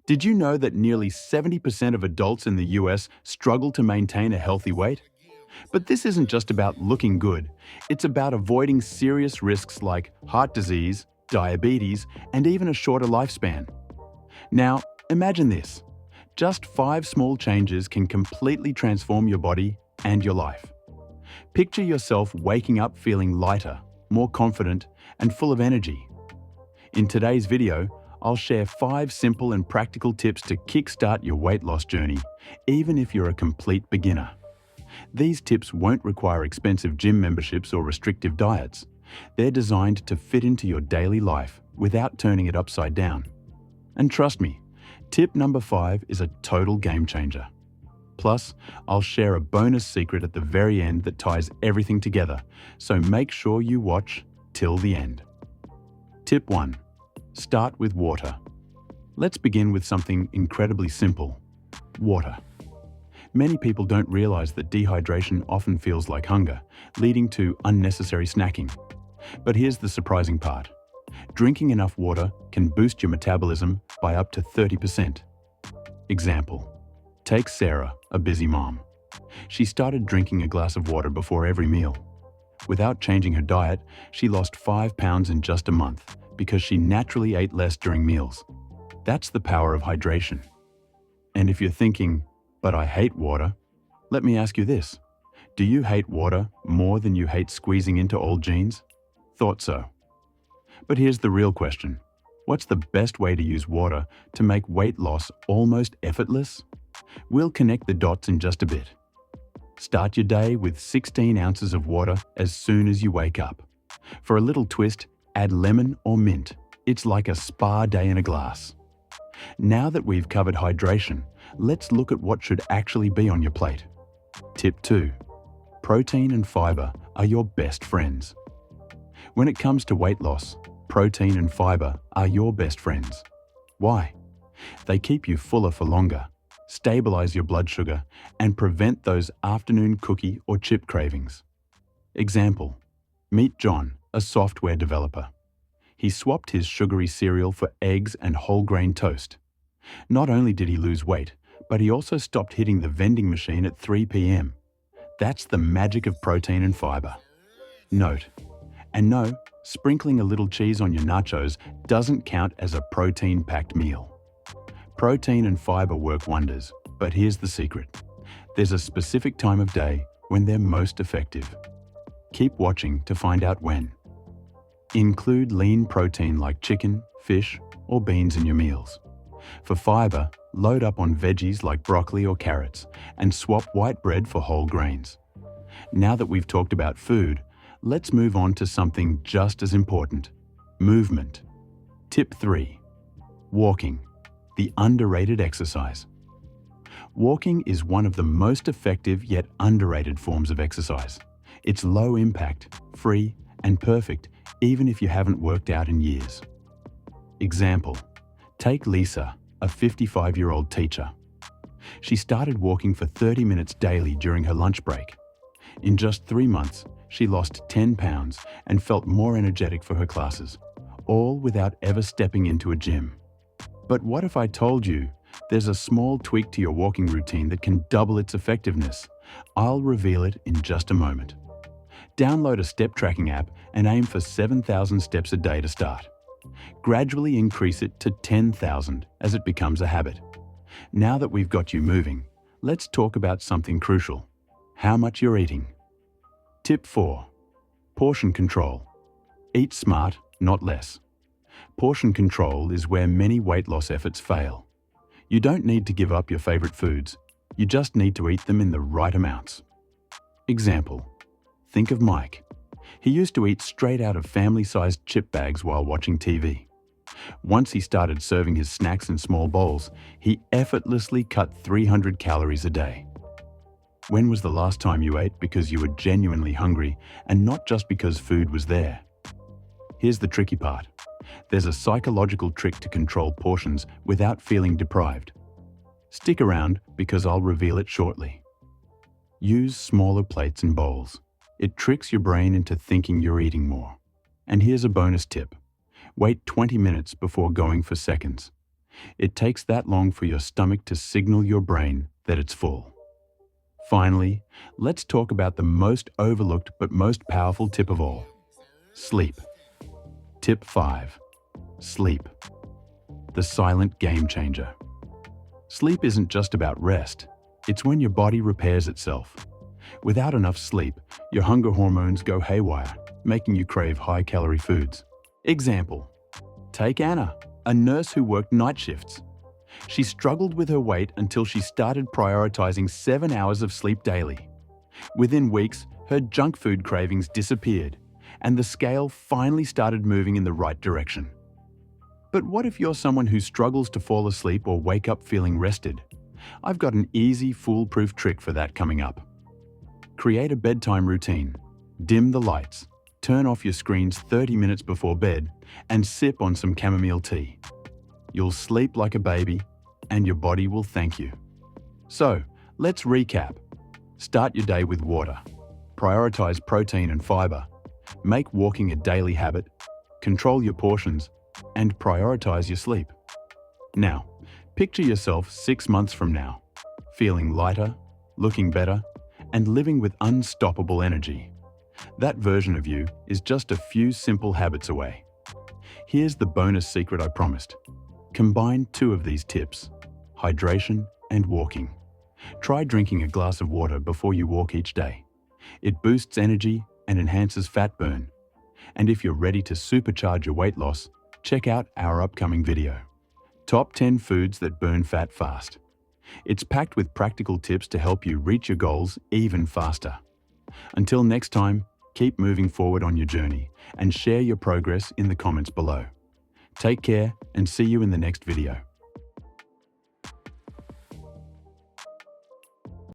Did you know that nearly 70% of adults in the US struggle to maintain a healthy weight? But this isn't just about looking good. It's about avoiding serious risks like heart disease, diabetes, and even a shorter lifespan. Now, imagine this. Just 5 small changes can completely transform your body and your life. Picture yourself waking up feeling lighter, more confident, and full of energy. In today's video, I'll share 5 simple and practical tips to kickstart your weight loss journey, even if you're a complete beginner. These tips won't require expensive gym memberships or restrictive diets. They're designed to fit into your daily life without turning it upside down. And trust me, tip number 5 is a total game changer. Plus, I'll share a bonus secret at the very end that ties everything together, so make sure you watch till the end. Tip 1. Start with water. Let's begin with something incredibly simple: water. Many people don't realize that dehydration often feels like hunger, leading to unnecessary snacking. But here's the surprising part. Drinking enough water can boost your metabolism by up to 30%. Example: take Sarah, a busy mom. She started drinking a glass of water before every meal. Without changing her diet, she lost 5 pounds in just a month because she naturally ate less during meals. That's the power of hydration. And if you're thinking, but I hate water, let me ask you this. Do you hate water more than you hate squeezing into old jeans? Thought so. But here's the real question. What's the best way to use water to make weight loss almost effortless? We'll connect the dots in just a bit. Start your day with 16 ounces of water as soon as you wake up. For a little twist, add lemon or mint. It's like a spa day in a glass. Now that we've covered hydration, let's look at what should actually be on your plate. Tip 2. Protein and fiber are your best friends. When it comes to weight loss, protein and fiber are your best friends. Why? They keep you fuller for longer, stabilize your blood sugar, and prevent those afternoon cookie or chip cravings. Example: meet John, a software developer. He swapped his sugary cereal for eggs and whole grain toast. Not only did he lose weight, but he also stopped hitting the vending machine at 3 p.m. That's the magic of protein and fiber. Note: and no, sprinkling a little cheese on your nachos doesn't count as a protein-packed meal. Protein and fiber work wonders, but here's the secret. There's a specific time of day when they're most effective. Keep watching to find out when. Include lean protein like chicken, fish, or beans in your meals. For fiber, load up on veggies like broccoli or carrots and swap white bread for whole grains. Now that we've talked about food, let's move on to something just as important: movement. Tip 3. Walking, the underrated exercise. Walking is one of the most effective yet underrated forms of exercise. It's low impact, free, and perfect even if you haven't worked out in years. Example: take Lisa, a 55-year-old teacher. She started walking for 30 minutes daily during her lunch break. In just 3 months, she lost 10 pounds and felt more energetic for her classes, all without ever stepping into a gym. But what if I told you there's a small tweak to your walking routine that can double its effectiveness? I'll reveal it in just a moment. Download a step tracking app and aim for 7,000 steps a day to start. Gradually increase it to 10,000 as it becomes a habit. Now that we've got you moving, let's talk about something crucial: how much you're eating. Tip 4. Portion control. Eat smart, not less. Portion control is where many weight loss efforts fail. You don't need to give up your favorite foods. You just need to eat them in the right amounts. Example: think of Mike. He used to eat straight out of family-sized chip bags while watching TV. Once he started serving his snacks in small bowls, he effortlessly cut 300 calories a day. When was the last time you ate because you were genuinely hungry and not just because food was there? Here's the tricky part. There's a psychological trick to control portions without feeling deprived. Stick around because I'll reveal it shortly. Use smaller plates and bowls. It tricks your brain into thinking you're eating more. And here's a bonus tip. Wait 20 minutes before going for seconds. It takes that long for your stomach to signal your brain that it's full. Finally, let's talk about the most overlooked but most powerful tip of all: sleep. Tip 5. Sleep. The silent game changer. Sleep isn't just about rest, it's when your body repairs itself. Without enough sleep, your hunger hormones go haywire, making you crave high-calorie foods. Example: take Anna, a nurse who worked night shifts. She struggled with her weight until she started prioritizing 7 hours of sleep daily. Within weeks, her junk food cravings disappeared, and the scale finally started moving in the right direction. But what if you're someone who struggles to fall asleep or wake up feeling rested? I've got an easy, foolproof trick for that coming up. Create a bedtime routine. Dim the lights, turn off your screens 30 minutes before bed, and sip on some chamomile tea. You'll sleep like a baby, and your body will thank you. So, let's recap. Start your day with water. Prioritize protein and fiber. Make walking a daily habit. Control your portions, and prioritize your sleep. Now, picture yourself 6 months from now, feeling lighter, looking better, and living with unstoppable energy. That version of you is just a few simple habits away. Here's the bonus secret I promised. Combine 2 of these tips: hydration and walking. Try drinking a glass of water before you walk each day. It boosts energy and enhances fat burn. And if you're ready to supercharge your weight loss, check out our upcoming video, Top 10 Foods That Burn Fat Fast. It's packed with practical tips to help you reach your goals even faster. Until next time, keep moving forward on your journey and share your progress in the comments below. Take care and see you in the next video.